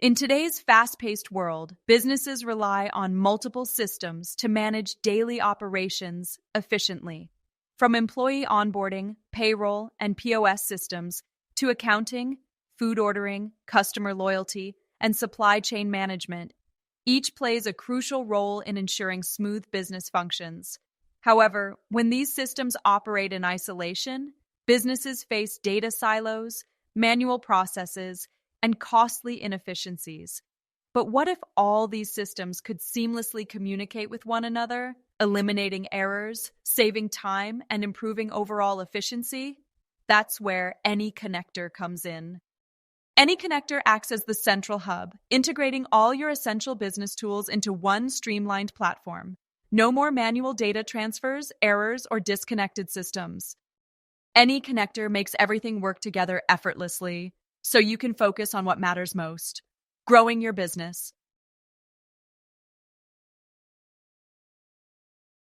In today's fast-paced world, businesses rely on multiple systems to manage daily operations efficiently. From employee onboarding, payroll, and POS systems to accounting, food ordering, customer loyalty, and supply chain management, each plays a crucial role in ensuring smooth business functions. However, when these systems operate in isolation, businesses face data silos, manual processes, and costly inefficiencies. But what if all these systems could seamlessly communicate with one another, eliminating errors, saving time, and improving overall efficiency? That's where any connector comes in. Any connector acts as the central hub, integrating all your essential business tools into one streamlined platform. No more manual data transfers, errors, or disconnected systems. Any connector makes everything work together effortlessly, so you can focus on what matters most: growing your business,